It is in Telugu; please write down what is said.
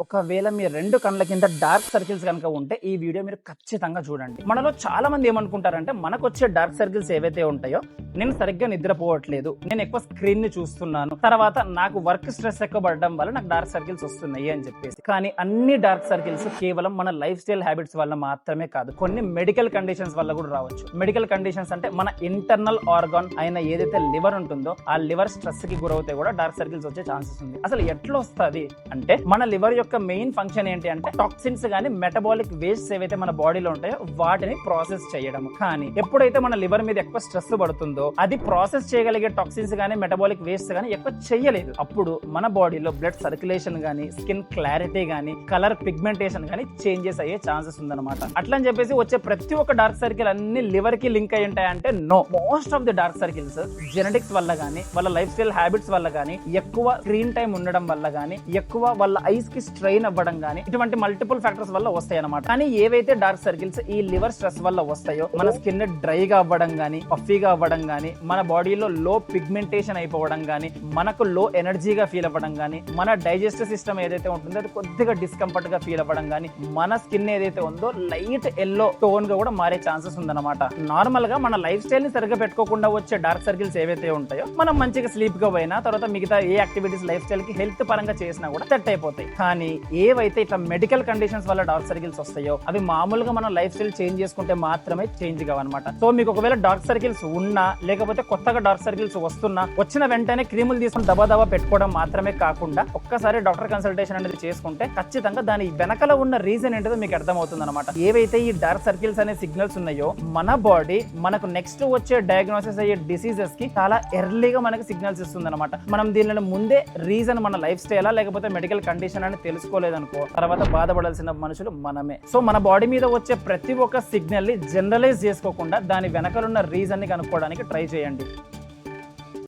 ఒకవేళ మీ రెండు కళ్ళ కింద డార్క్ సర్కిల్స్ కనుక ఉంటే ఈ వీడియో మీరు ఖచ్చితంగా చూడండి. మనలో చాలా మంది ఏమనుకుంటారంటే మనకు వచ్చే డార్క్ సర్కిల్స్ ఏవైతే ఉంటాయో, నేను సరిగ్గా నిద్రపోవట్లేదు, నేను ఎక్కువ స్క్రీన్ ని చూస్తున్నాను, తర్వాత నాకు వర్క్ స్ట్రెస్ ఎక్కువ పడడం వల్ల నాకు డార్క్ సర్కిల్స్ వస్తున్నాయి అని చెప్పేసి. కానీ అన్ని డార్క్ సర్కిల్స్ కేవలం మన లైఫ్ స్టైల్ హ్యాబిట్స్ వల్ల మాత్రమే కాదు, కొన్ని మెడికల్ కండిషన్స్ వల్ల కూడా రావచ్చు. మెడికల్ కండిషన్స్ అంటే మన ఇంటర్నల్ ఆర్గాన్ అయిన ఏదైతే లివర్ ఉంటుందో ఆ లివర్ స్ట్రెస్ కి గురవుతే కూడా డార్క్ సర్కిల్స్ వచ్చే ఛాన్సెస్ ఉంది. అసలు ఎట్లా వస్తుంది అంటే, మన లివర్ యొక్క మెయిన్ ఫంక్షన్ ఏంటి అంటే టాక్సిన్స్ గానీ మెటబాలిక్ వేస్ట్ ఏవైతే మన బాడీలో ఉంటాయో వాటిని ప్రాసెస్ చేయడం. కానీ ఎప్పుడైతే మన లివర్ మీద ఎక్కువ స్ట్రెస్ పడుతుందో, అది ప్రాసెస్ చేయగలిగే టాక్సిన్స్ గానీ మెటబాలిక్ వేస్ట్ గానీ ఎక్కువ చేయలేదు, అప్పుడు మన బాడీలో బ్లడ్ సర్క్యులేషన్ గానీ, స్కిన్ క్లారిటీ గానీ, కలర్ పిగ్మెంటేషన్ గానీ చేంజెస్ అయ్యే ఛాన్సెస్ ఉందన్నమాట. అట్లా అని చెప్పేసి వచ్చే ప్రతి ఒక్క డార్క్ సర్కిల్ అన్ని లివర్ కి లింక్ అయి ఉంటాయంటే no. Most of the dark circles genetics వల్ల గానీ, వాళ్ళ లైఫ్ స్టైల్ హ్యాబిట్స్ వల్ల గానీ, ఎక్కువ స్క్రీన్ టైం ఉండడం వల్ల గానీ, ఎక్కువ వాళ్ళ ఐస్ కి స్ట్రెయిన్ అవ్వడం గానీ, ఇటువంటి మల్టిపుల్ ఫ్యాక్టర్స్ వల్ల వస్తాయి అన్నమాట. కానీ ఏవైతే డార్క్ సర్కిల్స్ ఈ లివర్ స్ట్రెస్ వల్ల వస్తాయో, మన స్కిన్ డ్రైగా అవ్వడం గానీ, పఫీగా అవ్వడం గానీ, మన బాడీలో లో పిగ్మెంటేషన్ అయిపోవడం గానీ, మనకు లో ఎనర్జీగా ఫీల్ అవ్వడం గానీ, మన డైజెస్టివ్ సిస్టమ్ ఏదైతే ఉంటుందో అది కొద్దిగా డిస్కంఫర్ట్ గా ఫీల్ అవ్వడం గానీ, మన స్కిన్ ఏదైతే ఉందో లైట్ ఎల్లో టోన్ గా కూడా మారే ఛాన్సెస్ ఉందన్నమాట. నార్మల్ గా మన లైఫ్ స్టైల్ ని సరిగ్గా పెట్టుకోకుండా వచ్చే డార్క్ సర్కిల్స్ ఏవైతే ఉంటాయో, మనం మంచిగా స్లీప్ గా పోయినా, తర్వాత మిగతా ఏ యాక్టివిటీస్ లైఫ్ స్టైల్ కి హెల్త్ పరంగా చేసినా కూడా సెట్ అయిపోతాయి. కానీ ఏవైతే ఇట్లా మెడికల్ కండిషన్స్ వల్ల డార్క్ సర్కిల్స్ వస్తాయో, అవి మామూలుగా మన లైఫ్ స్టైల్ చేంజ్ చేసుకుంటే మాత్రమే చేంజ్ కావన్నమాట. సో మీకు ఒకవేళ డార్క్ సర్కిల్స్ ఉన్నా, లేకపోతే కొత్తగా డార్క్ సర్కిల్స్ వస్తున్నా, వచ్చిన వెంటనే క్రీములు తీసుకుని దబా పెట్టుకోవడం మాత్రమే కాకుండా ఒక్కసారి డాక్టర్ కన్సల్టేషన్ అనేది చేసుకుంటే ఖచ్చితంగా దాని వెనకల ఉన్న రీజన్ ఏంటో మీకు అర్థమవుతుంది అనమాట. ఏవైతే ఈ డార్క్ సర్కిల్స్ అనే సిగ్నల్స్ ఉన్నాయో, మన బాడీ మనకు నెక్స్ట్ వచ్చే డయాగ్నోసిస్ అయ్యే డిసీజెస్ కి చాలా ఎర్లీగా మనకి సిగ్నల్స్ ఇస్తుంది అనమాట. మనం దీనిని ముందే రీజన్ మన లైఫ్ స్టైలా లేకపోతే మెడికల్ కండిషన్ అని తెలుసుకోలేదనుకో, తర్వాత బాధపడాల్సిన మనుషులు మనమే. సో మన బాడీ మీద వచ్చే ప్రతి ఒక్క సిగ్నల్ ని జనరలైజ్ చేసుకోకుండా దాని వెనకలున్న రీజన్ ని కనుక్కోవడానికి ట్రై చేయండి.